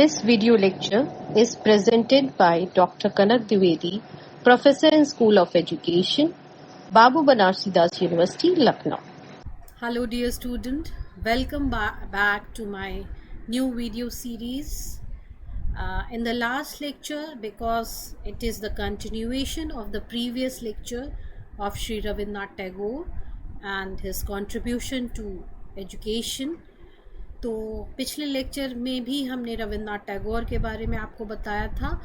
This video lecture is presented by Dr. Kanak Dwivedi, Professor in School of Education, Babu Banarsi Das University, Lucknow. Hello dear student, welcome back to my new video series. In the last lecture, because it is the continuation of the previous lecture of Sri Rabindranath Tagore and his contribution to education, तो पिछले lecture में भी हमने रविन्द्रनाथ टैगोर के बारे में आपको बताया था।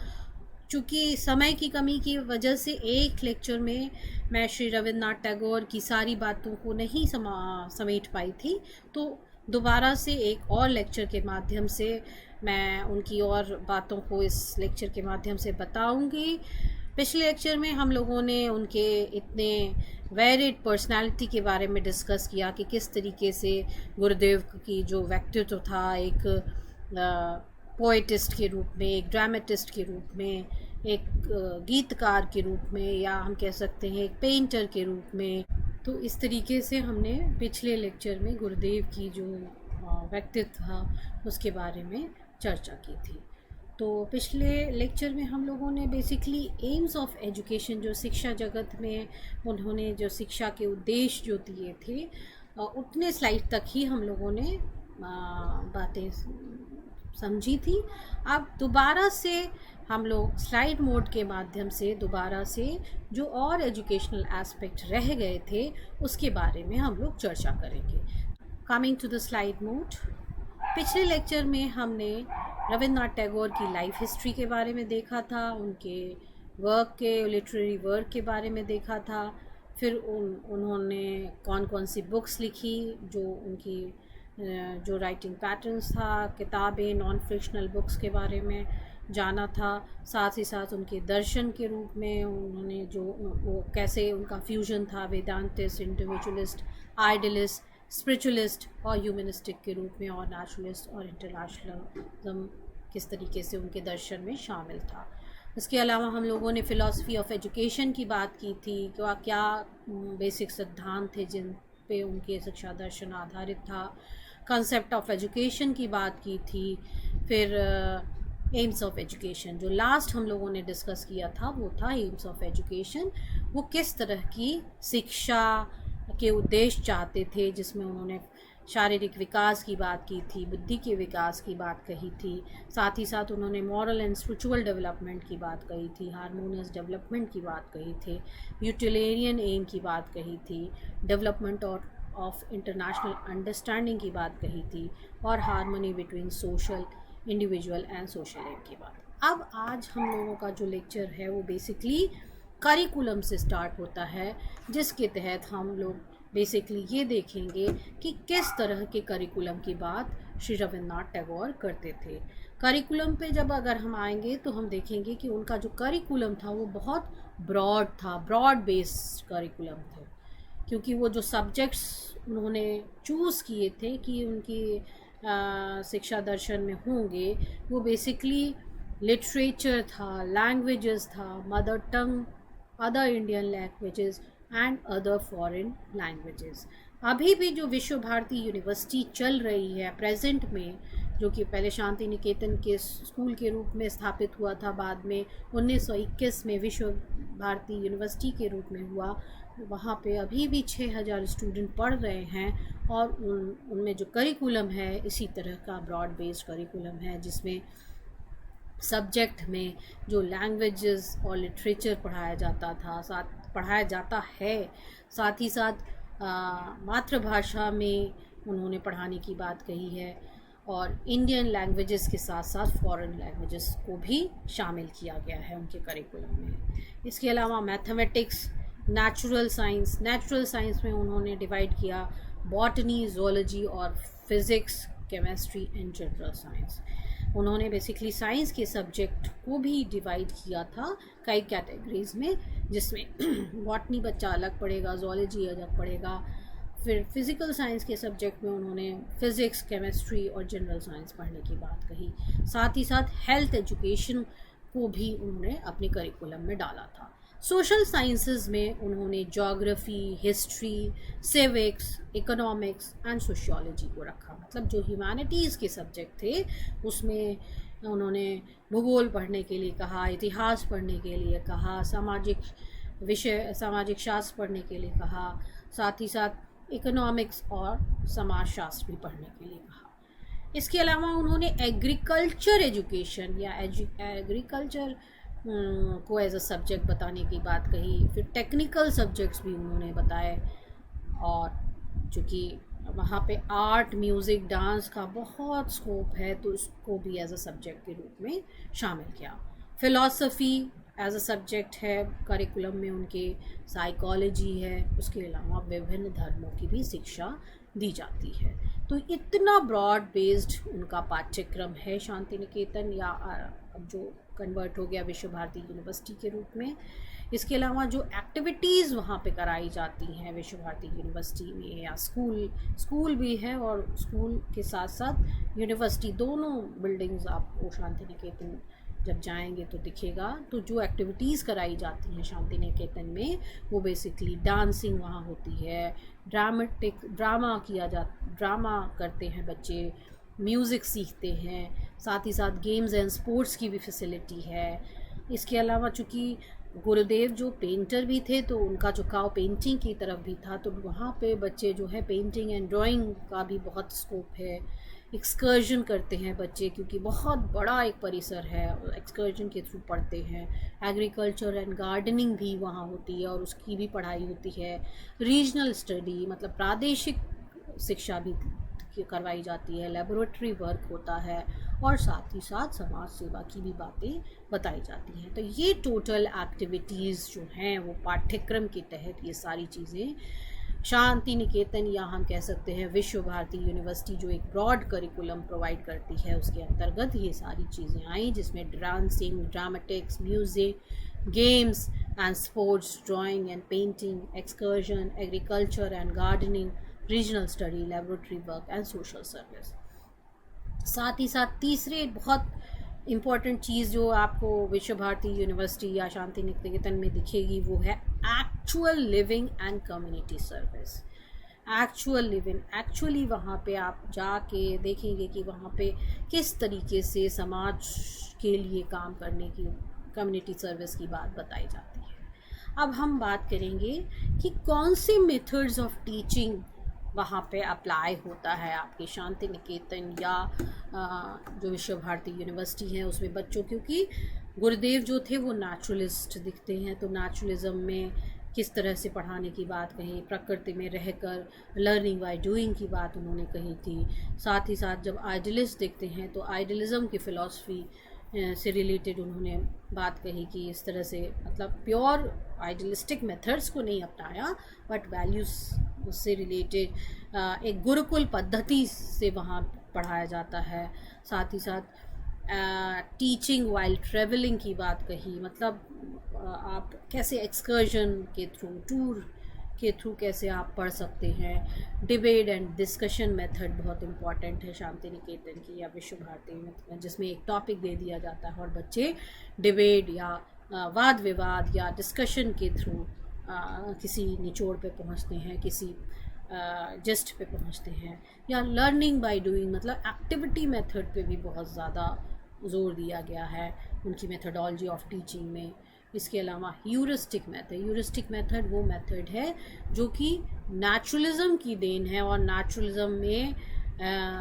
चूँकि समय की कमी की वजह से एक लेक्चर में मैं श्री रविन्द्रनाथ टैगोर की सारी बातों को नहीं समेट पाई थी, तो दोबारा से एक और लेक्चर के माध्यम से मैं उनकी और बातों को इस लेक्चर के माध्यम से बताऊंगी। पिछले लेक्चर में हम लोगों ने उनके इतने वेरिड पर्सनालिटी के बारे में डिस्कस किया कि किस तरीके से गुरुदेव की जो व्यक्तित्व था, एक पोएटिस्ट के रूप में, एक ड्रामेटिस्ट के रूप में, एक गीतकार के रूप में, या हम कह सकते हैं एक पेंटर के रूप में। तो इस तरीके से हमने पिछले लेक्चर में गुरुदेव की जो व्यक्तित्व था उसके बारे में चर्चा की थी। तो पिछले लेक्चर में हम लोगों ने बेसिकली एम्स ऑफ एजुकेशन, जो शिक्षा जगत में उन्होंने जो शिक्षा के उद्देश्य जो दिए थे, उतने स्लाइड तक ही हम लोगों ने बातें समझी थी। अब दोबारा से हम लोग स्लाइड मोड के माध्यम से दोबारा से जो और एजुकेशनल एस्पेक्ट रह गए थे उसके बारे में हम लोग चर्चा करेंगे। Coming to the slide mode, पिछले लेक्चर में हमने रविन्द्रनाथ टैगोर की लाइफ हिस्ट्री के बारे में देखा था, उनके वर्क के लिटरेरी वर्क के बारे में देखा था, फिर उन्होंने कौन कौन सी बुक्स लिखी, जो उनकी जो राइटिंग पैटर्न्स था, किताबें, नॉन फिक्शनल बुक्स के बारे में जाना था। साथ ही साथ उनके दर्शन के रूप में उन्होंने जो वो कैसे उनका फ्यूजन था वेदांतिस्ट, इंडिविजुअलिस्ट, आइडियलिस्ट, स्पिरिचुअलिस्ट और ह्यूमनिस्टिक के रूप में, और नेचुरलिस्ट और इंटरनेशनलिज्म किस तरीके से उनके दर्शन में शामिल था। इसके अलावा हम लोगों ने फ़िलॉसफी ऑफ एजुकेशन की बात की थी, क्या बेसिक सिद्धांत थे जिन पे उनके शिक्षा दर्शन आधारित था। कंसेप्ट ऑफ एजुकेशन की बात की थी। फिर एम्स ऑफ एजुकेशन, जो लास्ट हम लोगों ने डिस्कस किया था वो था एम्स ऑफ एजुकेशन। वो किस तरह की शिक्षा के उद्देश्य चाहते थे, जिसमें उन्होंने शारीरिक विकास की बात की थी, बुद्धि के विकास की बात कही थी, साथ ही साथ उन्होंने मॉरल एंड स्पिरिचुअल डेवलपमेंट की बात कही थी, हारमोनियस डेवलपमेंट की बात कही थी, यूटिलिटेरियन एम की बात कही थी, डेवलपमेंट ऑफ इंटरनेशनल अंडरस्टैंडिंग की बात कही थी, और harmony between social, individual and social aim की बात। अब आज हम लोगों का जो लेक्चर है वो बेसिकली करिकुलम से स्टार्ट होता है, जिसके तहत हम लोग बेसिकली ये देखेंगे कि किस तरह के करिकुलम की बात श्री रविन्द्रनाथ टैगोर करते थे। करिकुलम पे जब अगर हम आएंगे तो हम देखेंगे कि उनका जो करिकुलम था वो बहुत ब्रॉड था, ब्रॉड बेस्ड करिकुलम थे, क्योंकि वो जो सब्जेक्ट्स उन्होंने चूज़ किए थे कि उनकी शिक्षा दर्शन में होंगे, वो बेसिकली लिटरेचर था, लैंग्वेजेस था, mother tongue, other Indian languages and other foreign languages. अभी भी जो विश्व भारती यूनिवर्सिटी चल रही है प्रेजेंट में, जो कि पहले शांति निकेतन के स्कूल के रूप में स्थापित हुआ था, बाद में 1921 में विश्व भारती यूनिवर्सिटी के रूप में हुआ, वहाँ पे अभी भी 6000 स्टूडेंट पढ़ रहे हैं, और उनमें जो करिकुलम है इसी तरह का ब्रॉड बेस्ड करिकुलम है, जिसमें सब्जेक्ट में जो लैंग्वेजेस और लिटरेचर पढ़ाया जाता है, साथ ही साथ मातृभाषा में उन्होंने पढ़ाने की बात कही है, और इंडियन लैंग्वेजेस के साथ साथ फॉरेन लैंग्वेजेस को भी शामिल किया गया है उनके करिकुलम में। इसके अलावा मैथमेटिक्स, नेचुरल साइंस में उन्होंने डिवाइड किया बॉटनी, ज़ूलॉजी और physics, chemistry and general science. उन्होंने बेसिकली साइंस के सब्जेक्ट को भी डिवाइड किया था कई कैटेगरीज में, जिसमें बॉटनी बच्चा अलग पढ़ेगा, ज़ूलॉजी अलग पढ़ेगा। फिर फिज़िकल साइंस के सब्जेक्ट में उन्होंने फिज़िक्स, केमिस्ट्री और जनरल साइंस पढ़ने की बात कही। साथ ही साथ हेल्थ एजुकेशन को भी उन्होंने अपने करिकुलम में डाला था। सोशल साइंसेज में उन्होंने geography, history, civics, economics and sociology को रखा। मतलब जो ह्यूमैनिटीज़ के सब्जेक्ट थे उसमें उन्होंने भूगोल पढ़ने के लिए कहा, इतिहास पढ़ने के लिए कहा, सामाजिक शास्त्र पढ़ने के लिए कहा, साथ ही साथ इकोनॉमिक्स और समाज शास्त्र भी पढ़ने के लिए कहा। इसके अलावा उन्होंने एग्रीकल्चर एजुकेशन या एग्रीकल्चर को एज अ सब्जेक्ट बताने की बात कही। फिर टेक्निकल सब्जेक्ट्स भी उन्होंने बताए, और चूँकि वहाँ पे आर्ट, म्यूज़िक, डांस का बहुत स्कोप है तो उसको भी एज अ सब्जेक्ट के रूप में शामिल किया। फ़िलॉसफ़ी एज अ सब्जेक्ट है करिकुलम में उनके, साइकोलॉजी है, उसके अलावा विभिन्न धर्मों की भी शिक्षा दी जाती है। तो इतना ब्रॉड बेस्ड उनका पाठ्यक्रम है शांति निकेतन, या अब जो कन्वर्ट हो गया विश्व भारती यूनिवर्सिटी के रूप में। इसके अलावा जो एक्टिविटीज़ वहाँ पे कराई जाती हैं विश्व भारती यूनिवर्सिटी में, या स्कूल भी है और स्कूल के साथ साथ यूनिवर्सिटी, दोनों बिल्डिंग्स आपको शांति निकेतन जब जाएंगे तो दिखेगा। तो जो एक्टिविटीज़ कराई जाती हैं शांति निकेतन में वो बेसिकली डांसिंग वहाँ होती है, ड्रामा करते हैं बच्चे, म्यूज़िक सीखते हैं, साथ ही साथ गेम्स एंड स्पोर्ट्स की भी फैसिलिटी है। इसके अलावा चूँकि गुरुदेव जो पेंटर भी थे तो उनका झुकाव पेंटिंग की तरफ भी था, तो वहाँ पे बच्चे जो है पेंटिंग एंड ड्राइंग का भी बहुत स्कोप है। एक्सकर्जन करते हैं बच्चे, क्योंकि बहुत बड़ा एक परिसर है, एक्सकर्जन के थ्रू पढ़ते हैं। एग्रीकल्चर एंड गार्डनिंग भी वहाँ होती है और उसकी भी पढ़ाई होती है। रीजनल स्टडी मतलब प्रादेशिक शिक्षा भी करवाई जाती है, लेबोरेटरी वर्क होता है, और साथ ही साथ समाज सेवा की भी बातें बताई जाती हैं। तो ये टोटल एक्टिविटीज़ जो हैं वो पाठ्यक्रम के तहत ये सारी चीज़ें शांति निकेतन, या हम कह सकते हैं विश्व भारती यूनिवर्सिटी जो एक ब्रॉड करिकुलम प्रोवाइड करती है उसके अंतर्गत ये सारी चीज़ें आई, जिसमें dancing, dramatics, music, games and sports, drawing and painting, excursion, agriculture and gardening, regional study, laboratory work and social service. साथ ही साथ तीसरे बहुत इम्पॉर्टेंट चीज़ जो आपको विश्व भारती यूनिवर्सिटी या शांति निकेतन में दिखेगी वो है actual living and community service. Actual living, actually वहाँ पे आप जाके देखेंगे कि वहाँ पे किस तरीके से समाज के लिए काम करने की, कम्युनिटी सर्विस की बात बताई जाती है। अब हम बात करेंगे कि कौन से मेथड्स ऑफ टीचिंग वहाँ पे अप्लाई होता है आपके शांति निकेतन या जो विश्व भारती यूनिवर्सिटी है उसमें बच्चों, क्योंकि गुरुदेव जो थे वो नेचुरलिस्ट दिखते हैं, तो नेचुरलिज्म में किस तरह से पढ़ाने की बात कही, प्रकृति में रहकर लर्निंग बाय डूइंग की बात उन्होंने कही थी। साथ ही साथ जब आइडियलिस्ट देखते हैं तो आइडियलिज्म की फ़िलॉसफी से रिलेटेड उन्होंने बात कही कि इस तरह से मतलब प्योर आइडियलिस्टिक मेथड्स को नहीं अपनाया, बट वैल्यूज़ उससे रिलेटेड एक गुरुकुल पद्धति से वहाँ पढ़ाया जाता है। साथ ही साथ टीचिंग वाइल ट्रेवलिंग की बात कही, मतलब आप कैसे एक्सकर्जन के थ्रू, टूर के थ्रू कैसे आप पढ़ सकते हैं। डिबेट एंड डिस्कशन मेथड बहुत इम्पॉर्टेंट है शांति निकेतन की या विश्व भारती में, जिसमें एक टॉपिक दे दिया जाता है और बच्चे डिबेट या वाद विवाद या डिस्कशन के थ्रू किसी निचोड़ पे पहुंचते हैं, किसी जस्ट पे पहुंचते हैं। या लर्निंग बाय डूइंग मतलब एक्टिविटी मेथड पे भी बहुत ज़्यादा जोर दिया गया है उनकी मेथडोलॉजी ऑफ टीचिंग में। इसके अलावा ह्यूरिस्टिक मेथड वो मेथड है जो कि नेचुरलिज्म की देन है, और नेचुरलिज्म में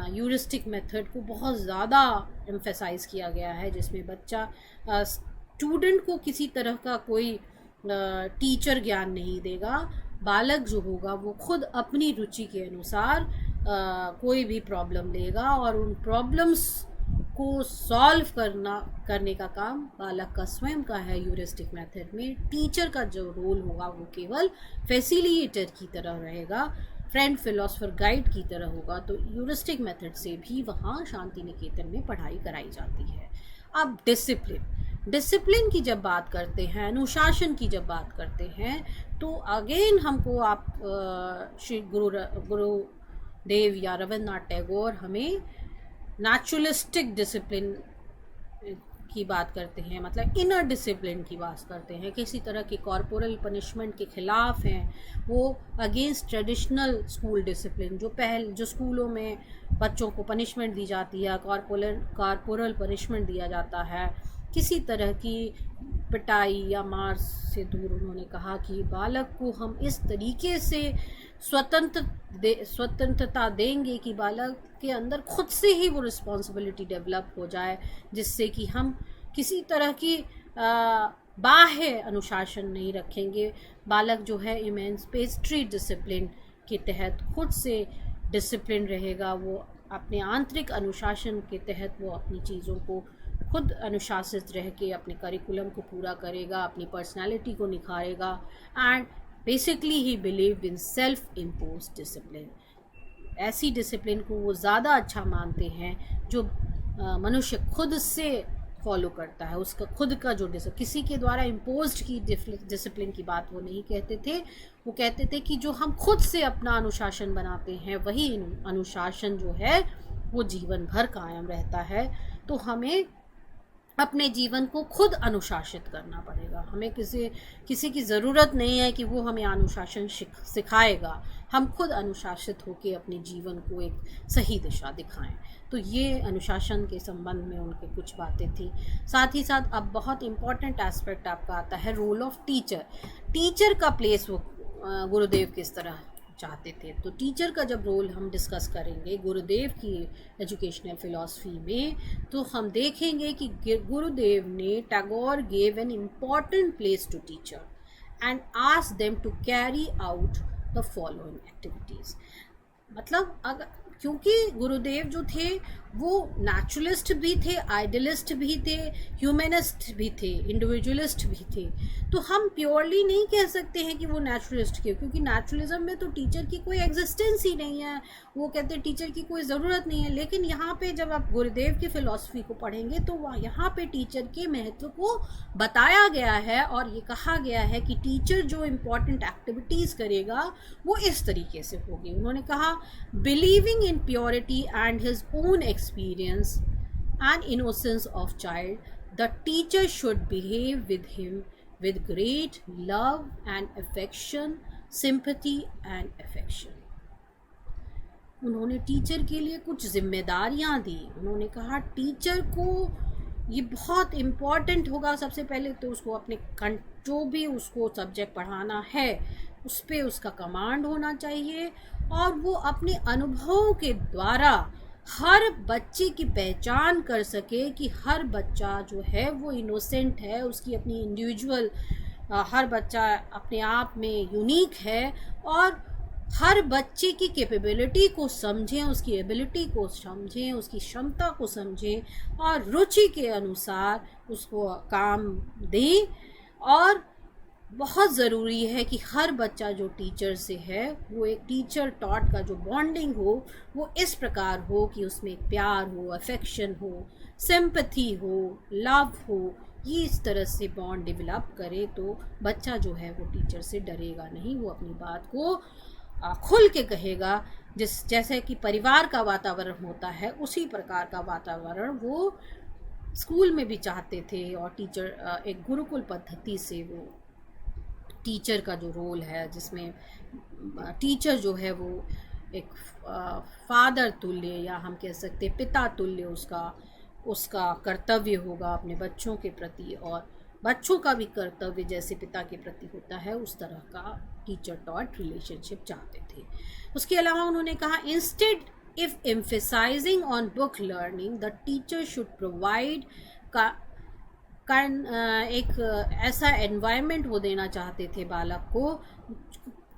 ह्यूरिस्टिक मेथड को बहुत ज़्यादा एम्फेसाइज किया गया है, जिसमें बच्चा स्टूडेंट को किसी तरह का कोई टीचर ज्ञान नहीं देगा। बालक जो होगा वो खुद अपनी रुचि के अनुसार कोई भी प्रॉब्लम लेगा और उन प्रॉब्लम्स को सॉल्व करने का काम बालक का स्वयं का है। ह्यूरिस्टिक मेथड में टीचर का जो रोल होगा वो केवल फैसिलिटेटर की तरह रहेगा, फ्रेंड, फिलोसोफर, गाइड की तरह होगा। तो ह्यूरिस्टिक मेथड से भी वहाँ शांति निकेतन में पढ़ाई कराई जाती है। अब डिसिप्लिन की जब बात करते हैं, अनुशासन की जब बात करते हैं, तो अगेन हमको आप श्री गुरुदेव या रविन्द्रनाथ टैगोर हमें नेचुरलिस्टिक डिसिप्लिन की बात करते हैं, मतलब इनर डिसिप्लिन की बात करते हैं, किसी तरह के कॉर्पोरल पनिशमेंट के खिलाफ हैं, वो अगेंस्ट ट्रेडिशनल स्कूल डिसिप्लिन, जो स्कूलों में बच्चों को पनिशमेंट दी जाती है, कॉर्पोरल पनिशमेंट दिया जाता है, किसी तरह की पिटाई या मार से दूर उन्होंने कहा कि बालक को हम इस तरीके से स्वतंत्रता देंगे कि बालक के अंदर खुद से ही वो रिस्पॉन्सिबिलिटी डेवलप हो जाए, जिससे कि हम किसी तरह की बाह्य अनुशासन नहीं रखेंगे। बालक जो है इमेंसिपेटरी डिसिप्लिन के तहत खुद से डिसिप्लिन रहेगा, वो अपने आंतरिक अनुशासन के तहत वो अपनी चीज़ों को खुद अनुशासित रह के अपने करिकुलम को पूरा करेगा, अपनी पर्सनालिटी को निखारेगा। And basically he believe in self impose discipline. ऐसी डिसिप्लिन को वो ज़्यादा अच्छा मानते हैं जो मनुष्य खुद से फॉलो करता है, उसका खुद का जो किसी के द्वारा इम्पोज्ड की डिसिप्लिन की बात वो नहीं कहते थे। वो कहते थे कि जो हम खुद से अपना अनुशासन बनाते हैं वही अनुशासन जो है वो जीवन भर कायम रहता है। तो हमें अपने जीवन को खुद अनुशासित करना पड़ेगा। हमें किसी की ज़रूरत नहीं है कि वो हमें अनुशासन सिखाएगा, हम खुद अनुशासित होकर अपने जीवन को एक सही दिशा दिखाएं। तो ये अनुशासन के संबंध में उनके कुछ बातें थी। साथ ही साथ अब बहुत इम्पॉर्टेंट एस्पेक्ट आपका आता है रोल ऑफ टीचर का प्लेस वो गुरुदेव किस तरह चाहते थे। तो टीचर का जब रोल हम डिस्कस करेंगे गुरुदेव की एजुकेशनल फिलॉसफी में, तो हम देखेंगे कि गुरुदेव ने Tagore gave an important place to teacher and asked them to carry out the following activities. मतलब क्योंकि गुरुदेव जो थे वो नेचुरलिस्ट भी थे, आइडियलिस्ट भी थे, ह्यूमनिस्ट भी थे, इंडिविजुअलिस्ट भी थे। तो हम प्योरली नहीं कह सकते हैं कि वो नेचुरलिस्ट थे, क्योंकि नेचुरलिज्म में तो टीचर की कोई एग्जिस्टेंस ही नहीं है, वो कहते हैं टीचर की कोई ज़रूरत नहीं है। लेकिन यहाँ पे जब आप गुरुदेव की फ़िलॉसफी को पढ़ेंगे तो यहाँ पे टीचर के महत्व को बताया गया है और ये कहा गया है कि टीचर जो इम्पॉर्टेंट एक्टिविटीज़ करेगा वो इस तरीके से होगी। उन्होंने कहा believing in purity and his own experience and innocence of child, the teacher should behave with him with great love and affection, sympathy and affection. उन्होंने टीचर के लिए कुछ जिम्मेदारियां दी। उन्होंने कहा टीचर को ये बहुत इम्पॉर्टेंट होगा, सबसे पहले तो उसको अपने जो भी उसको सब्जेक्ट पढ़ाना है उस पर उसका कमांड होना चाहिए और वो अपने अनुभव के द्वारा हर बच्चे की पहचान कर सके कि हर बच्चा जो है वो इनोसेंट है, उसकी अपनी इंडिविजुअल, हर बच्चा अपने आप में यूनिक है और हर बच्चे की कैपेबिलिटी को समझें, उसकी एबिलिटी को समझें, उसकी क्षमता को समझें और रुचि के अनुसार उसको काम दें। और बहुत ज़रूरी है कि हर बच्चा जो टीचर से है वो एक टीचर टॉट का जो बॉन्डिंग हो वो इस प्रकार हो कि उसमें एक प्यार हो, अफेक्शन हो, सिंपैथी हो, लव हो। ये इस तरह से बॉन्ड डेवलप करे तो बच्चा जो है वो टीचर से डरेगा नहीं, वो अपनी बात को खुल के कहेगा। जैसे कि परिवार का वातावरण होता है उसी प्रकार का वातावरण वो स्कूल में भी चाहते थे। और टीचर एक गुरुकुल पद्धति से वो टीचर का जो रोल है जिसमें टीचर जो है वो एक फादर तुल्य या हम कह सकते पिता तुल्य उसका कर्तव्य होगा अपने बच्चों के प्रति, और बच्चों का भी कर्तव्य जैसे पिता के प्रति होता है उस तरह का टीचर टॉट रिलेशनशिप चाहते थे। उसके अलावा उन्होंने कहा instead if emphasizing on book learning the teacher should provide एक ऐसा एनवायरनमेंट वो देना चाहते थे बालक को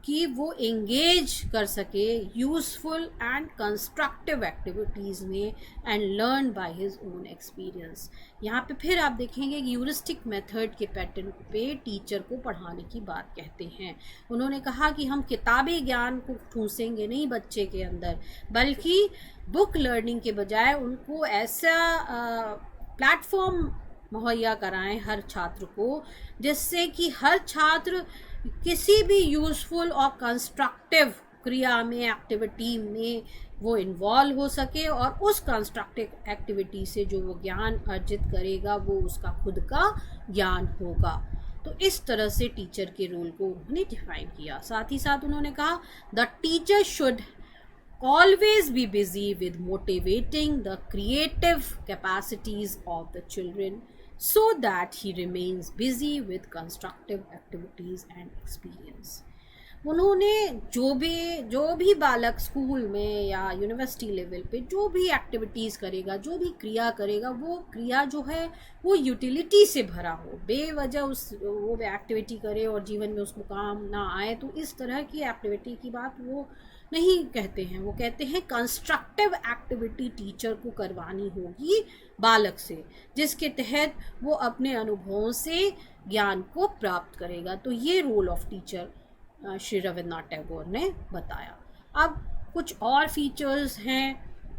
कि वो एंगेज कर सके यूज़फुल एंड कंस्ट्रक्टिव एक्टिविटीज़ में and learn by his own experience. यहाँ पे फिर आप देखेंगे कि ह्यूरिस्टिक मेथड के पैटर्न पे टीचर को पढ़ाने की बात कहते हैं। उन्होंने कहा कि हम किताबी ज्ञान को ठूंसेंगे नहीं बच्चे के अंदर, बल्कि बुक लर्निंग के बजाय उनको ऐसा प्लेटफॉर्म मुहैया कराएं हर छात्र को, जिससे कि हर छात्र किसी भी यूज़फुल और कंस्ट्रक्टिव क्रिया में, एक्टिविटी में वो इन्वॉल्व हो सके और उस कंस्ट्रक्टिव एक्टिविटी से जो वो ज्ञान अर्जित करेगा वो उसका खुद का ज्ञान होगा। तो इस तरह से टीचर के रोल को उन्होंने डिफाइन किया। साथ ही साथ उन्होंने कहा the teacher should always be busy with motivating the creative capacities of the children so that he remains busy with constructive activities and experience। उन्होंने जो भी बालक स्कूल में या यूनिवर्सिटी लेवल पे जो भी एक्टिविटीज़ करेगा, जो भी क्रिया करेगा, वो क्रिया जो है वो यूटिलिटी से भरा हो, बेवजह वो एक्टिविटी करे और जीवन में उसको काम ना आए, तो इस तरह की एक्टिविटी की बात वो नहीं कहते हैं। वो कहते हैं कंस्ट्रक्टिव एक्टिविटी टीचर को करवानी होगी बालक से, जिसके तहत वो अपने अनुभवों से ज्ञान को प्राप्त करेगा। तो ये role of teacher Shri Rabindranath Tagore ने बताया। अब कुछ और फीचर्स हैं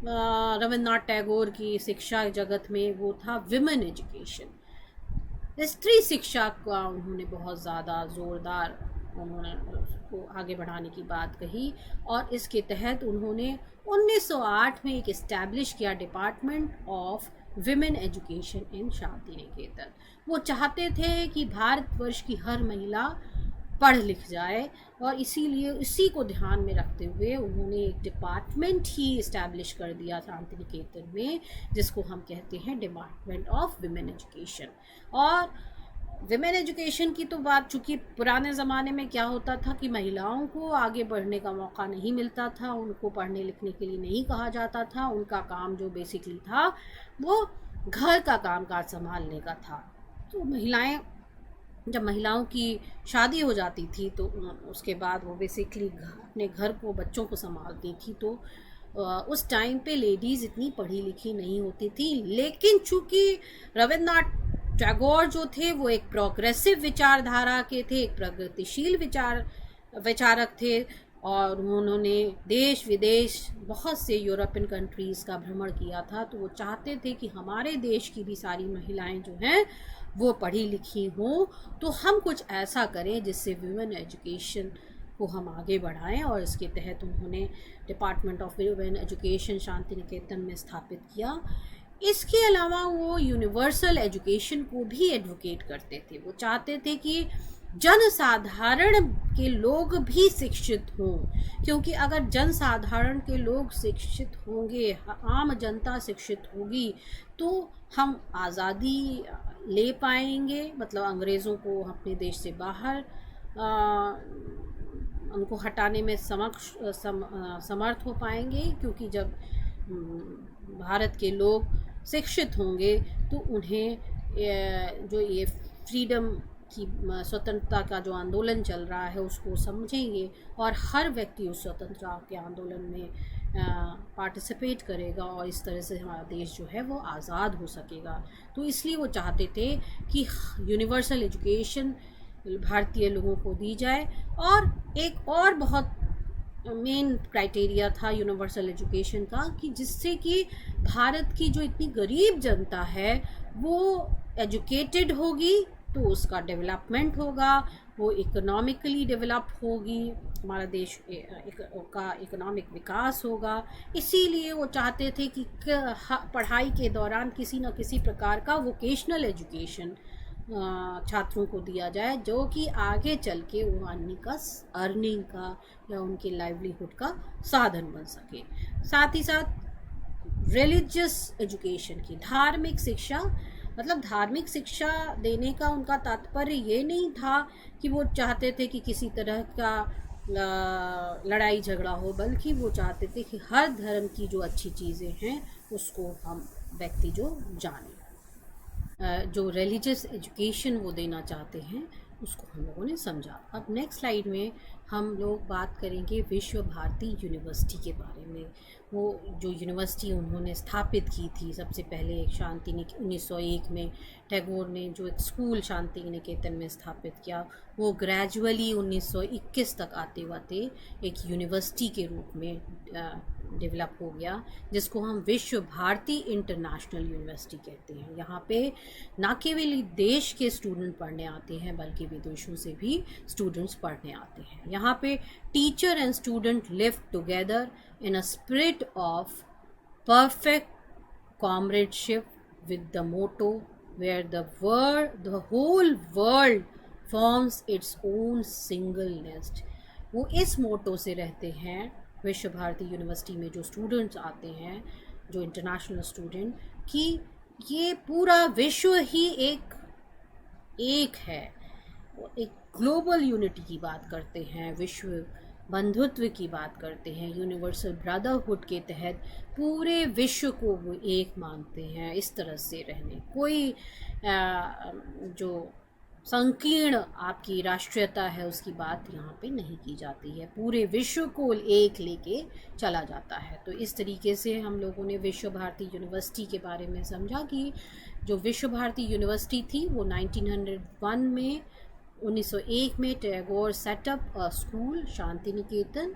रविन्द्रनाथ टैगोर की शिक्षा जगत में, वो था विमेन एजुकेशन। स्त्री शिक्षा का उन्होंने बहुत ज़्यादा ज़ोरदार उन्होंने उसको आगे बढ़ाने की बात कही और इसके तहत उन्होंने 1908 में एक इस्टेब्लिश किया department of women education in Santiniketan. वो चाहते थे कि भारतवर्ष की हर महिला पढ़ लिख जाए और इसीलिए इसी को ध्यान में रखते हुए उन्होंने एक डिपार्टमेंट ही इस्टेब्लिश कर दिया शांति निकेतन में, जिसको हम कहते हैं डिपार्टमेंट ऑफ विमेन एजुकेशन। और विमेन एजुकेशन की तो बात, चूँकि पुराने ज़माने में क्या होता था कि महिलाओं को आगे बढ़ने का मौका नहीं मिलता था, उनको पढ़ने लिखने के लिए नहीं कहा जाता था, उनका काम जो बेसिकली था वो घर का कामकाज संभालने का था। तो जब महिलाओं की शादी हो जाती थी तो उसके बाद वो बेसिकली अपने घर को, बच्चों को संभालती थी। तो उस टाइम पे लेडीज़ इतनी पढ़ी लिखी नहीं होती थी, लेकिन चूँकि रविन्द्रनाथ टैगोर जो थे वो एक प्रोग्रेसिव विचारधारा के थे, एक प्रगतिशील विचारक थे और उन्होंने देश विदेश बहुत से यूरोपियन कंट्रीज़ का भ्रमण किया था। तो वो चाहते थे कि हमारे देश की भी सारी महिलाएं जो हैं वो पढ़ी लिखी हों, तो हम कुछ ऐसा करें जिससे विमेन एजुकेशन को हम आगे बढ़ाएं। और इसके तहत उन्होंने department of women education Shanti Niketan में स्थापित किया। इसके अलावा वो यूनिवर्सल एजुकेशन को भी एडवोकेट करते थे। वो चाहते थे कि जनसाधारण के लोग भी शिक्षित हों, क्योंकि अगर जनसाधारण के लोग शिक्षित होंगे, आम जनता शिक्षित होगी, तो हम आज़ादी ले पाएंगे, मतलब अंग्रेज़ों को अपने देश से बाहर उनको हटाने में समर्थ हो पाएंगे। क्योंकि जब भारत के लोग शिक्षित होंगे तो उन्हें जो ये फ्रीडम की, स्वतंत्रता का जो आंदोलन चल रहा है उसको समझेंगे और हर व्यक्ति उस स्वतंत्रता के आंदोलन में पार्टिसिपेट करेगा और इस तरह से हमारा देश जो है वो आज़ाद हो सकेगा। तो इसलिए वो चाहते थे कि यूनिवर्सल एजुकेशन भारतीय लोगों को दी जाए। और एक और बहुत मेन क्राइटेरिया था यूनिवर्सल एजुकेशन का कि जिससे कि भारत की जो इतनी गरीब जनता है वो एजुकेटेड होगी तो उसका डेवलपमेंट होगा, वो इकोनॉमिकली डेवलप होगी, हमारा देश का इकोनॉमिक विकास होगा। इसीलिए वो चाहते थे कि पढ़ाई के दौरान किसी न किसी प्रकार का वोकेशनल एजुकेशन छात्रों को दिया जाए, जो कि आगे चल के वो अर्निंग का या उनके लाइवलीहुड का साधन बन सके। साथ ही साथ रिलीजियस एजुकेशन की, धार्मिक शिक्षा, मतलब धार्मिक शिक्षा देने का उनका तात्पर्य ये नहीं था कि वो चाहते थे कि किसी तरह का लड़ाई झगड़ा हो, बल्कि वो चाहते थे कि हर धर्म की जो अच्छी चीज़ें हैं उसको हम व्यक्ति जो जाने। जो रिलीजियस एजुकेशन वो देना चाहते हैं उसको हम लोगों ने समझा। अब नेक्स्ट स्लाइड में हम लोग बात करेंगे विश्व भारती यूनिवर्सिटी के बारे में। वो जो यूनिवर्सिटी उन्होंने स्थापित की थी सबसे पहले 1901 में टैगोर ने जो एक स्कूल शांति निकेतन में स्थापित किया, वो ग्रेजुअली 1921 तक आते आते एक यूनिवर्सिटी के रूप में डेवलप हो गया, जिसको हम विश्व भारती इंटरनेशनल यूनिवर्सिटी कहते हैं। यहाँ पे ना केवल देश के स्टूडेंट पढ़ने आते हैं बल्कि विदेशों से भी स्टूडेंट्स पढ़ने आते हैं। यहाँ पे teacher and student live together in a spirit of perfect comradeship with the motto where the whole world forms its own single nest. वो इस मोटो से रहते हैं विश्व भारती यूनिवर्सिटी में जो स्टूडेंट्स आते हैं, जो इंटरनेशनल स्टूडेंट, कि ये पूरा विश्व ही एक है। एक ग्लोबल यूनिटी की बात करते हैं, विश्व बंधुत्व की बात करते हैं, यूनिवर्सल ब्रदरहुड के तहत पूरे विश्व को वो एक मानते हैं। इस तरह से रहने कोई जो संकीर्ण आपकी राष्ट्रीयता है उसकी बात यहाँ पे नहीं की जाती है, पूरे विश्व को एक लेके चला जाता है। तो इस तरीके से हम लोगों ने विश्व भारती यूनिवर्सिटी के बारे में समझा कि जो विश्व भारती यूनिवर्सिटी थी वो 1901 में 1901 में Tagore setup a school Shanti Niketan.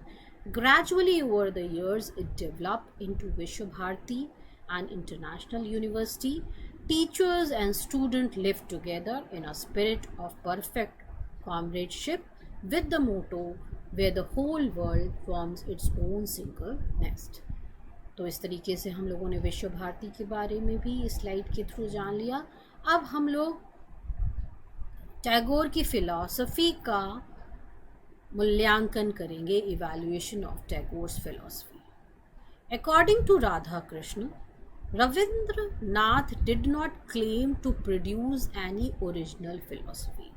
Gradually over the years it developed into Vishwa Bharati, an international university. Teachers and students live together in a spirit of perfect comradeship with the motto where the whole world forms its own single nest. तो इस तरीके से हम लोगों ने विश्व भारती के बारे में भी इस स्लाइड के थ्रू जान लिया. अब हम लोग टैगोर की फ़िलॉसफ़ी का मूल्यांकन करेंगे, evaluation of Tagore's philosophy. According to Radha Krishna, Rabindranath did not claim to produce any original philosophy.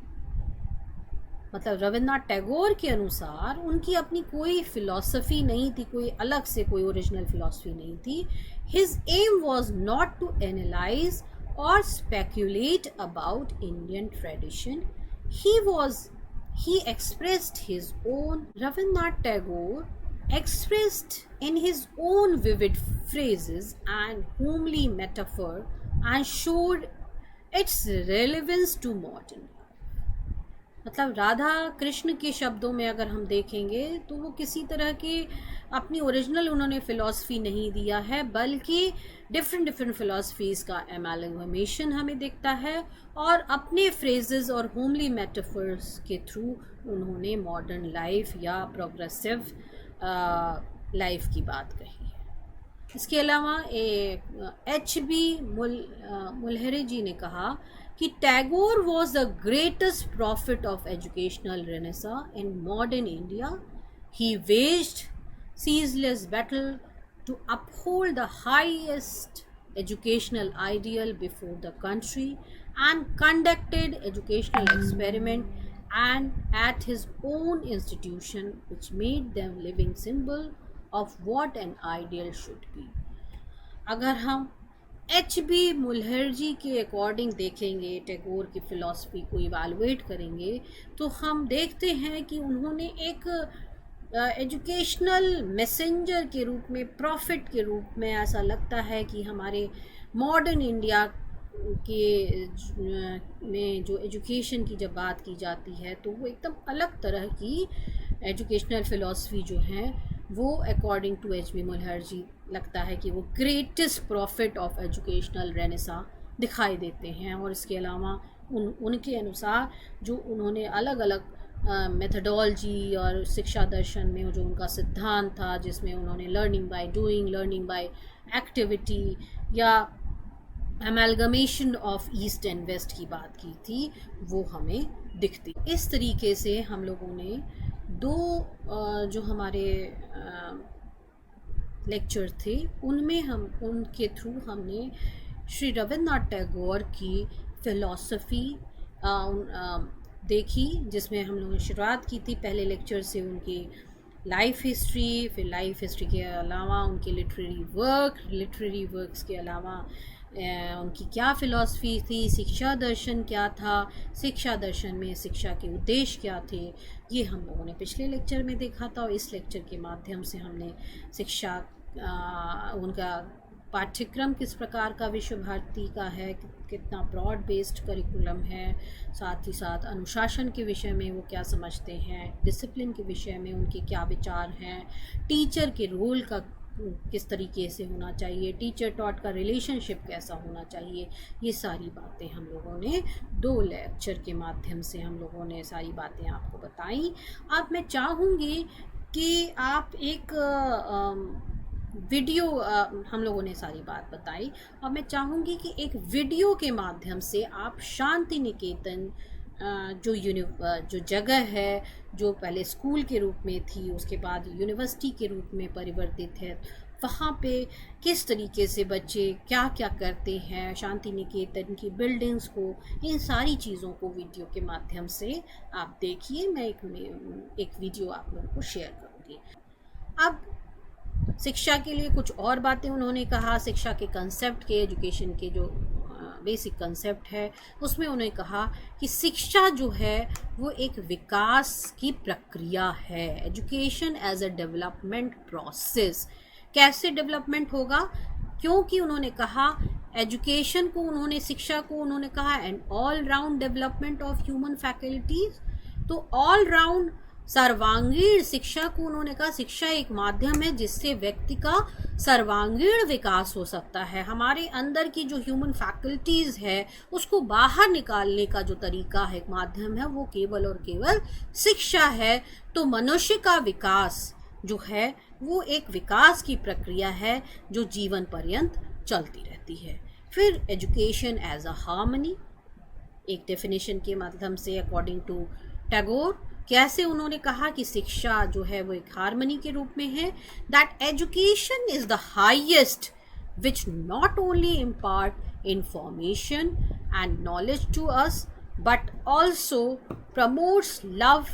मतलब रविंद्रनाथ टैगोर के अनुसार उनकी अपनी कोई फिलॉसफी नहीं थी, कोई अलग से कोई ओरिजिनल फिलॉसफी नहीं थी. His aim was not to analyse or speculate about Indian tradition. He expressed his own. Rabindranath Tagore expressed in his own vivid phrases and homely metaphor and showed its relevance to modern. मतलब राधा कृष्ण के शब्दों में अगर हम देखेंगे तो वो किसी तरह की अपनी ओरिजिनल उन्होंने फ़िलॉसफी नहीं दिया है, बल्कि डिफरेंट फ़िलॉसफीज़ का एमालगमेशन हमें दिखता है और अपने फ्रेजेस और होमली मेटाफर्स के थ्रू उन्होंने मॉडर्न लाइफ या प्रोग्रेसिव लाइफ की बात कही है. इसके अलावा H.B. मुल्हरी जी ने कहा कि Tagore was the greatest prophet of educational renaissance in modern India. He waged ceaseless battle to uphold the highest educational ideal before the country and conducted educational experiment and at his own institution which made them living symbol of what an ideal should be. अगर हम H.B. मुल्हरी के according देखेंगे, टैगोर की philosophy को evaluate करेंगे, तो हम देखते हैं कि उन्होंने एक एजुकेशनल मैसेंजर के रूप में, प्रॉफिट के रूप में, ऐसा लगता है कि हमारे मॉडर्न इंडिया के में जो एजुकेशन की जब बात की जाती है तो वो एकदम अलग तरह की एजुकेशनल फ़िलॉसफी जो है वो अकॉर्डिंग टू H.B. मुल्हरी लगता है कि वो greatest prophet of educational renaissance दिखाई देते हैं. और इसके अलावा उनके अनुसार जो उन्होंने अलग अलग मेथडोलॉजी और शिक्षा दर्शन में जो उनका सिद्धांत था, जिसमें उन्होंने learning by doing, learning by activity या एमैलगमेशन ऑफ ईस्ट एंड वेस्ट की बात की थी, वो हमें दिखती. इस तरीके से हम लोगों ने दो जो हमारे लेक्चर थे उनमें उनके थ्रू हमने श्री रविंद्रनाथ टैगोर की फ़िलॉसफ़ी देखी, जिसमें हम लोगों ने शुरुआत की थी पहले लेक्चर से उनकी लाइफ हिस्ट्री, फिर लाइफ हिस्ट्री के अलावा उनके लिटरेरी वर्क्स के अलावा उनकी क्या फ़िलॉसफी थी, शिक्षा दर्शन क्या था, शिक्षा दर्शन में शिक्षा के उद्देश्य क्या थे, ये हम लोगों ने पिछले लेक्चर में देखा था. और इस लेक्चर के माध्यम से हमने शिक्षा उनका पाठ्यक्रम किस प्रकार का विश्व भारती का है, कितना ब्रॉड बेस्ड करिकुलम है, साथ ही साथ अनुशासन के विषय में वो क्या समझते हैं, डिसिप्लिन के विषय में उनके क्या विचार हैं, टीचर के रोल का किस तरीके से होना चाहिए, टीचर टॉट का रिलेशनशिप कैसा होना चाहिए, ये सारी बातें हम लोगों ने 2 लेक्चर के माध्यम से हम लोगों ने सारी बातें आपको बताई। अब मैं चाहूँगी कि आप एक वीडियो हम लोगों ने सारी बात बताई, और मैं चाहूँगी कि एक वीडियो के माध्यम से आप शांति निकेतन जो जगह है, जो पहले स्कूल के रूप में थी, उसके बाद यूनिवर्सिटी के रूप में परिवर्तित है, वहाँ पे किस तरीके से बच्चे क्या क्या करते हैं, शांति निकेतन की बिल्डिंग्स को, इन सारी चीज़ों को वीडियो के माध्यम से आप देखिए। मैं एक वीडियो आप लोगों को शेयर करूँगी। अब शिक्षा के लिए कुछ और बातें उन्होंने कहा, शिक्षा के कंसेप्ट के, एजुकेशन के जो बेसिक कंसेप्ट है, उसमें उन्होंने कहा कि शिक्षा जो है वो एक विकास की प्रक्रिया है। Education as a development process. कैसे डेवलपमेंट होगा? क्योंकि उन्होंने कहा एजुकेशन को, उन्होंने शिक्षा को उन्होंने कहा an all round development of human faculties. तो ऑल राउंड सर्वांगीण शिक्षा को उन्होंने कहा शिक्षा एक माध्यम है जिससे व्यक्ति का सर्वांगीण विकास हो सकता है। हमारे अंदर की जो ह्यूमन फैकल्टीज है उसको बाहर निकालने का जो तरीका है, एक माध्यम है, वो केवल और केवल शिक्षा है। तो मनुष्य का विकास जो है वो एक विकास की प्रक्रिया है जो जीवन पर्यंत चलती रहती है। फिर एजुकेशन एज अ हार्मनी, एक डेफिनेशन के माध्यम से अकॉर्डिंग टू टैगोर, कैसे उन्होंने कहा कि शिक्षा जो है वो एक हार्मनी के रूप में है। That education is the highest which not only impart information and knowledge to us but also promotes love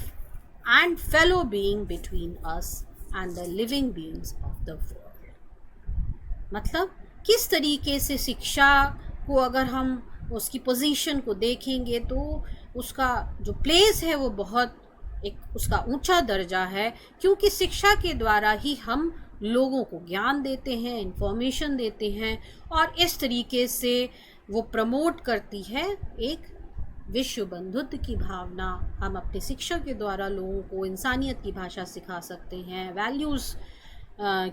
and fellow being between us and the living beings of the world. मतलब किस तरीके से शिक्षा को अगर हम उसकी पोजीशन को देखेंगे तो उसका जो प्लेस है वो बहुत एक उसका ऊंचा दर्जा है, क्योंकि शिक्षा के द्वारा ही हम लोगों को ज्ञान देते हैं, इंफॉर्मेशन देते हैं, और इस तरीके से वो प्रमोट करती है एक विश्व बंधुत्व की भावना। हम अपनी शिक्षा के द्वारा लोगों को इंसानियत की भाषा सिखा सकते हैं, वैल्यूज़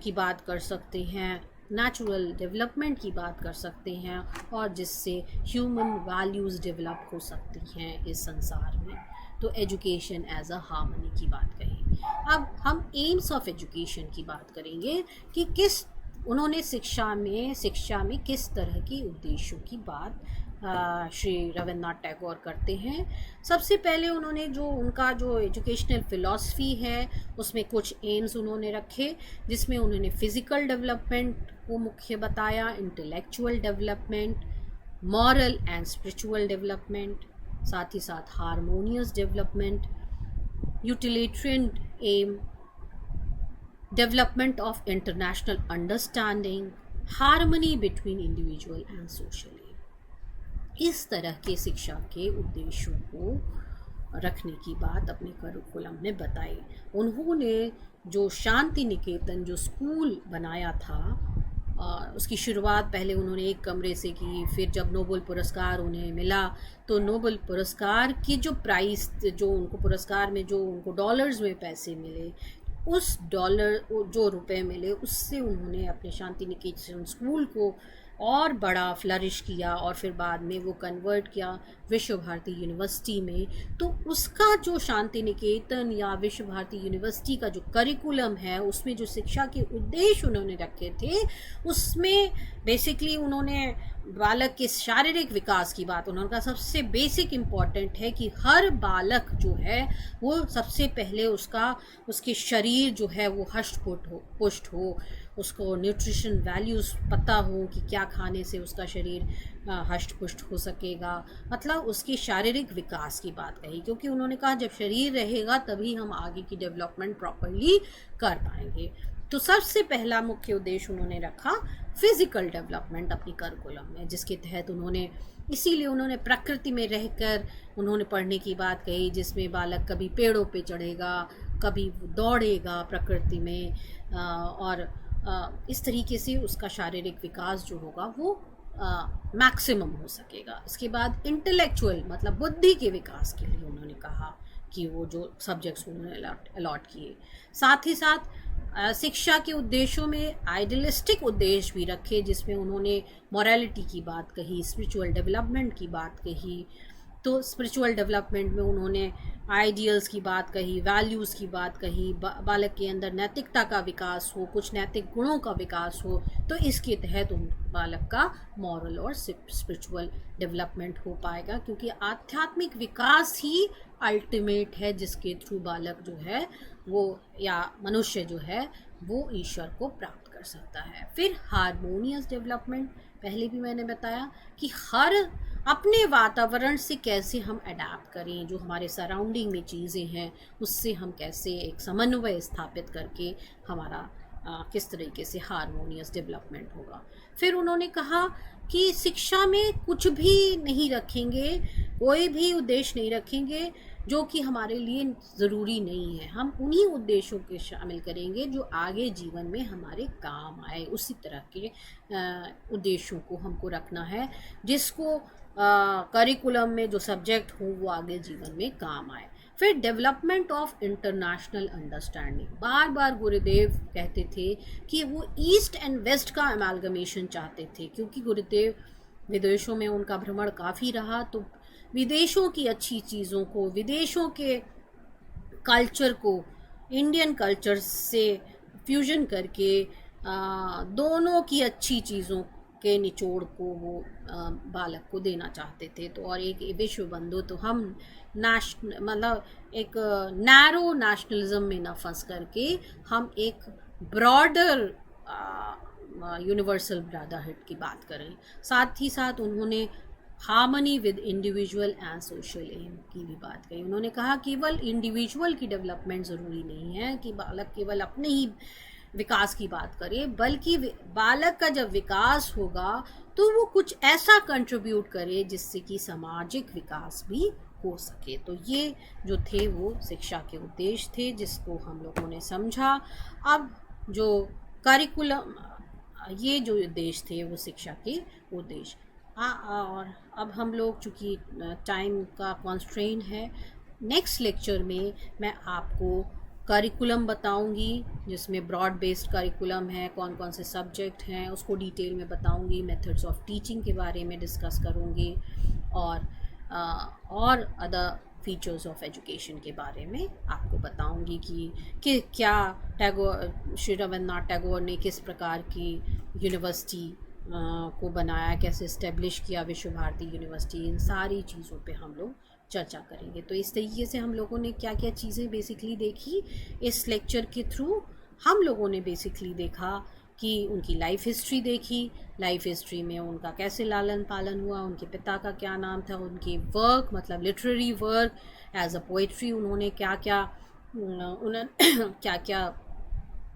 की बात कर सकते हैं, नेचुरल डेवलपमेंट की बात कर सकते हैं, और जिससे ह्यूमन वैल्यूज़ डेवलप हो सकती हैं इस संसार में। तो एजुकेशन एज अ हार्मनी की बात कही। अब हम एम्स ऑफ एजुकेशन की बात करेंगे कि किस उन्होंने शिक्षा में किस तरह के उद्देश्यों की बात श्री रविन्द्रनाथ टैगोर करते हैं। सबसे पहले उन्होंने जो उनका जो एजुकेशनल फिलॉसफी है उसमें कुछ एम्स उन्होंने रखे, जिसमें उन्होंने फिज़िकल डेवलपमेंट को मुख्य बताया, intellectual development, moral and spiritual development, साथ ही साथ harmonious development, utilitarian aim, development of international understanding, harmony between individual and social aim. इस तरह के शिक्षा के उद्देश्यों को रखने की बात अपने करिकुलम में बताई। उन्होंने जो शांति निकेतन जो स्कूल बनाया था, उसकी शुरुआत पहले उन्होंने एक कमरे से की। फिर जब नोबेल पुरस्कार उन्हें मिला तो नोबेल पुरस्कार की जो प्राइस, जो उनको पुरस्कार में जो उनको डॉलर्स में पैसे मिले, उस डॉलर जो रुपए मिले उससे उन्होंने अपने शांति निकेतन स्कूल को और बड़ा फ्लरिश किया, और फिर बाद में वो कन्वर्ट किया विश्व भारती यूनिवर्सिटी में। तो उसका जो शांति निकेतन या विश्व भारती यूनिवर्सिटी का जो करिकुलम है उसमें जो शिक्षा के उद्देश्य उन्होंने रखे थे, उसमें बेसिकली उन्होंने बालक के शारीरिक विकास की बात, उन्होंने कहा सबसे बेसिक इम्पॉर्टेंट है कि हर बालक जो है वो सबसे पहले उसके शरीर जो है वो हष्ट पुष्ट हो, उसको न्यूट्रिशन वैल्यूज़ पता हो कि क्या खाने से उसका शरीर हष्ट पुष्ट हो सकेगा। मतलब उसके शारीरिक विकास की बात कही, क्योंकि उन्होंने कहा जब शरीर रहेगा तभी हम आगे की डेवलपमेंट प्रॉपर्ली कर पाएंगे। तो सबसे पहला मुख्य उद्देश्य उन्होंने रखा फिज़िकल डेवलपमेंट अपनी करिकुलम में, जिसके तहत इसीलिए उन्होंने प्रकृति में रहकर उन्होंने पढ़ने की बात कही, जिसमें बालक कभी पेड़ों पे चढ़ेगा, कभी दौड़ेगा प्रकृति में, और इस तरीके से उसका शारीरिक विकास जो होगा वो मैक्सिमम हो सकेगा। इसके बाद इंटेलेक्चुअल मतलब बुद्धि के विकास के लिए उन्होंने कहा कि वो जो सब्जेक्ट्स उन्होंने अलॉट किए। साथ ही साथ शिक्षा के उद्देश्यों में आइडियलिस्टिक उद्देश्य भी रखे, जिसमें उन्होंने मॉरलिटी की बात कही, स्पिरिचुअल डेवलपमेंट की बात कही। तो स्पिरिचुअल डेवलपमेंट में उन्होंने आइडियल्स की बात कही, वैल्यूज़ की बात कही, बालक के अंदर नैतिकता का विकास हो, कुछ नैतिक गुणों का विकास हो, तो इसके तहत उन बालक का मॉरल और स्पिरिचुअल डेवलपमेंट हो पाएगा, क्योंकि आध्यात्मिक विकास ही अल्टीमेट है, जिसके थ्रू बालक जो है वो या मनुष्य जो है वो ईश्वर को प्राप्त कर सकता है। फिर हारमोनियस डेवलपमेंट, पहले भी मैंने बताया कि हर अपने वातावरण से कैसे हम अडाप्ट करें, जो हमारे सराउंडिंग में चीज़ें हैं उससे हम कैसे एक समन्वय स्थापित करके हमारा किस तरीके से हारमोनियस डेवलपमेंट होगा। फिर उन्होंने कहा कि शिक्षा में कुछ भी नहीं रखेंगे, कोई भी उद्देश्य नहीं रखेंगे जो कि हमारे लिए ज़रूरी नहीं है। हम उन्हीं उद्देश्यों के शामिल करेंगे जो आगे जीवन में हमारे काम आए, उसी तरह के उद्देश्यों को हमको रखना है, जिसको करिकुलम में जो सब्जेक्ट हो वो आगे जीवन में काम आए। फिर डेवलपमेंट ऑफ इंटरनेशनल अंडरस्टैंडिंग, बार बार गुरुदेव कहते थे कि वो ईस्ट एंड वेस्ट का अमालगमेशन चाहते थे, क्योंकि गुरुदेव विदेशों में उनका भ्रमण काफ़ी रहा, तो विदेशों की अच्छी चीज़ों को, विदेशों के कल्चर को इंडियन कल्चर से फ्यूजन करके दोनों की अच्छी चीज़ों के निचोड़ को वो बालक को देना चाहते थे। तो और एक विश्व बंधु, तो हम मतलब एक नैरो नेशनलिज्म में ना फंस करके हम एक ब्रॉडर यूनिवर्सल ब्रदरहुड की बात करें। साथ ही साथ उन्होंने harmony with individual and social aim की भी बात कही। उन्होंने कहा केवल इंडिविजुअल की डेवलपमेंट ज़रूरी नहीं है कि बालक केवल अपने ही विकास की बात करे, बल्कि बालक का जब विकास होगा तो वो कुछ ऐसा कंट्रीब्यूट करे जिससे कि सामाजिक विकास भी हो सके। तो ये जो थे वो शिक्षा के उद्देश्य थे, जिसको हम लोगों ने समझा। अब जो करिकुलम, ये जो उद्देश्य थे वो शिक्षा के उद्देश्य। और अब हम लोग, चूँकि टाइम का कॉन्स्ट्रेंट है, नेक्स्ट लेक्चर में मैं आपको करिकुलम बताऊंगी, जिसमें ब्रॉड बेस्ड करिकुलम है, कौन कौन से सब्जेक्ट हैं उसको डिटेल में बताऊंगी, मेथड्स ऑफ टीचिंग के बारे में डिस्कस करूंगी, और अदर फीचर्स ऑफ एजुकेशन के बारे में आपको बताऊंगी कि क्या श्री रविन्द्रनाथ टैगोर ने किस प्रकार की यूनिवर्सिटी को बनाया, कैसे इस्टेब्लिश किया विश्व भारती यूनिवर्सिटी, इन सारी चीज़ों पे हम लोग चर्चा करेंगे। तो इस तरीके से हम लोगों ने क्या क्या चीज़ें बेसिकली देखी इस लेक्चर के थ्रू। हम लोगों ने बेसिकली देखा कि उनकी लाइफ हिस्ट्री देखी, लाइफ हिस्ट्री में उनका कैसे लालन पालन हुआ, उनके पिता का क्या नाम था, उनके वर्क मतलब literary work as a poetry उन्होंने क्या क्या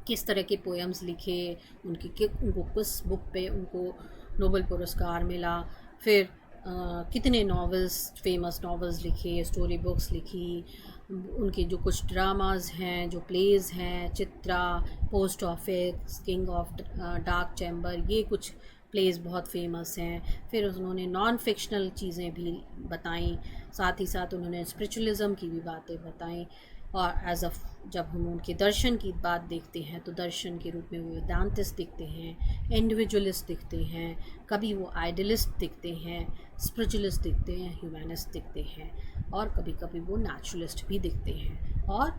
किस तरह के पोएम्स लिखे, उनको किस बुक पे उनको नोबेल पुरस्कार मिला, फिर कितने नॉवेल्स, फेमस नॉवेल्स लिखे, स्टोरी बुक्स लिखी, उनके जो कुछ ड्रामाज हैं, जो प्लेज़ हैं, Chitra, post office, king of dark chamber, ये कुछ प्लेज़ बहुत फेमस हैं। फिर उन्होंने नॉन फिक्शनल चीज़ें भी बताईं, साथ ही साथ उन्होंने स्पिरिचुअलिज़म की भी बातें बताईं। और जब हम उनके दर्शन की बात देखते हैं तो दर्शन के रूप में वो वेदांतिस्ट दिखते हैं, इंडिविजुअलिस्ट दिखते हैं, कभी वो आइडियलिस्ट दिखते हैं, स्पिरिचुअलिस्ट दिखते हैं, ह्यूमैनिस्ट दिखते हैं, और कभी कभी वो नेचुरलिस्ट भी दिखते हैं। और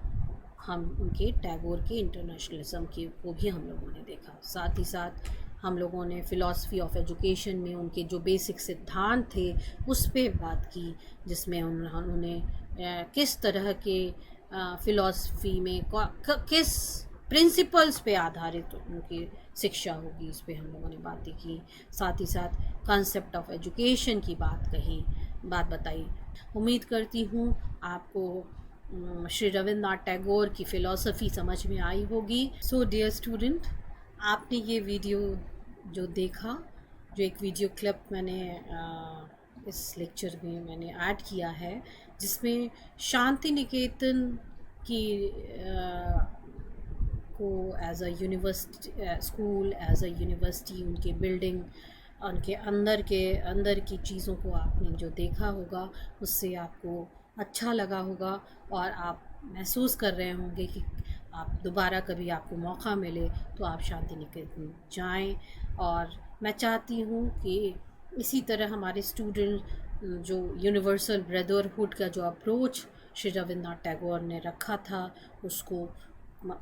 हम उनके टैगोर के इंटरनेशनलिज्म को भी हम लोगों ने देखा। साथ ही साथ हम लोगों ने फ़िलॉसफी ऑफ एजुकेशन में उनके जो बेसिक सिद्धांत थे उस पर बात की, जिसमें उन्होंने किस तरह के फ़िलॉसफी में किस प्रिंसिपल्स पे आधारित उनकी शिक्षा होगी, इस पे हम लोगों ने बातें की। साथ ही साथ कॉन्सेप्ट ऑफ एजुकेशन की बात बताई। उम्मीद करती हूँ आपको श्री रविन्द्रनाथ टैगोर की फ़िलॉसफी समझ में आई होगी। सो डियर स्टूडेंट, आपने ये वीडियो जो देखा, जो एक वीडियो क्लिप मैंने इस लेक्चर में मैंने ऐड किया है, जिसमें शांति निकेतन की को as a university school, as a university, उनके बिल्डिंग, उनके अंदर की चीज़ों को आपने जो देखा होगा, उससे आपको अच्छा लगा होगा और आप महसूस कर रहे होंगे कि आप दोबारा कभी आपको मौका मिले तो आप शांति निकेतन जाएं। और मैं चाहती हूँ कि इसी तरह हमारे स्टूडेंट जो यूनिवर्सल ब्रदरहुड का जो अप्रोच श्री रविन्द्रनाथ टैगोर ने रखा था उसको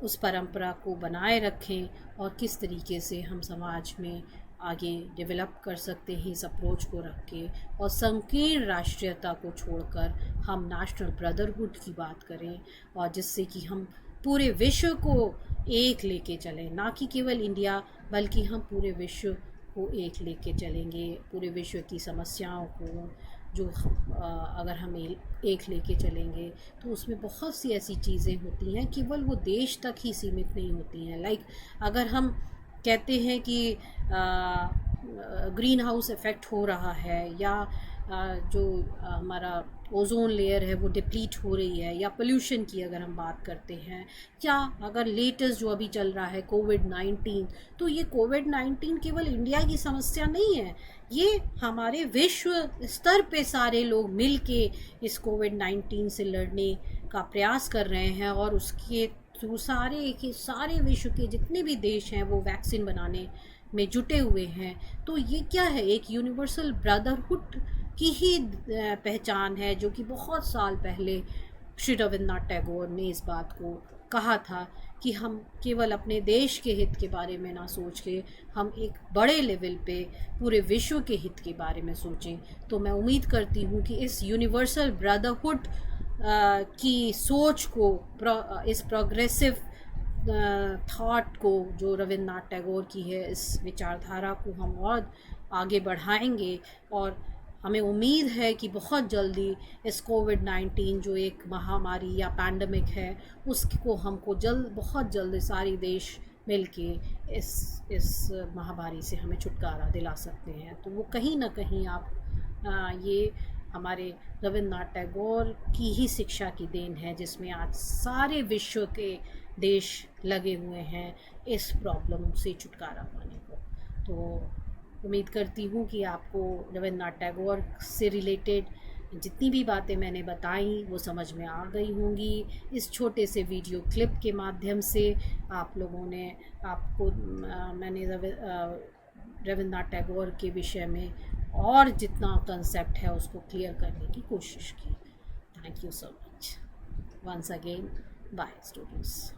उस परंपरा को बनाए रखें और किस तरीके से हम समाज में आगे डेवलप कर सकते हैं इस अप्रोच को रख के, और संकीर्ण राष्ट्रीयता को छोड़कर हम नेशनल ब्रदरहुड की बात करें और जिससे कि हम पूरे विश्व को एक लेके चलें, ना कि केवल इंडिया बल्कि हम पूरे विश्व को एक लेके चलेंगे। पूरे विश्व की समस्याओं को जो अगर हम एक लेके चलेंगे तो उसमें बहुत सी ऐसी चीज़ें होती हैं केवल वो देश तक ही सीमित नहीं होती हैं। लाइक अगर हम कहते हैं कि ग्रीन हाउस इफ़ेक्ट हो रहा है या जो हमारा ओजोन लेयर है वो डिप्लीट हो रही है, या पोल्यूशन की अगर हम बात करते हैं, या अगर लेटेस्ट जो अभी चल रहा है कोविड-19, तो ये कोविड-19 केवल इंडिया की समस्या नहीं है, ये हमारे विश्व स्तर पे सारे लोग मिल के इस कोविड-19 से लड़ने का प्रयास कर रहे हैं और उसके थ्रू सारे विश्व के जितने भी देश हैं वो वैक्सीन बनाने में जुटे हुए हैं। तो ये क्या है, एक यूनिवर्सल ब्रदरहुड की ही पहचान है, जो कि बहुत साल पहले श्री रविन्द्रनाथ टैगोर ने इस बात को कहा था कि हम केवल अपने देश के हित के बारे में ना सोच के हम एक बड़े लेवल पे पूरे विश्व के हित के बारे में सोचें। तो मैं उम्मीद करती हूँ कि इस यूनिवर्सल ब्रदरहुड की सोच को, इस प्रोग्रेसिव थॉट को जो रविन्द्रनाथ टैगोर की है, इस विचारधारा को हम और आगे बढ़ाएंगे। और हमें उम्मीद है कि बहुत जल्दी इस कोविड-19 जो एक महामारी या पैंडमिक है उसको हमको बहुत जल्द सारे देश मिलके इस महामारी से हमें छुटकारा दिला सकते हैं। तो वो कहीं ना कहीं ये हमारे रविन्द्रनाथ टैगोर की ही शिक्षा की देन है, जिसमें आज सारे विश्व के देश लगे हुए हैं इस प्रॉब्लम से छुटकारा पाने को। तो उम्मीद करती हूँ कि आपको रविन्द्रनाथ टैगोर से रिलेटेड जितनी भी बातें मैंने बताई वो समझ में आ गई होंगी। इस छोटे से वीडियो क्लिप के माध्यम से मैंने रविन्द्रनाथ टैगोर के विषय में और जितना कंसेप्ट है उसको क्लियर करने की कोशिश की। Thank you so much once again. Bye students.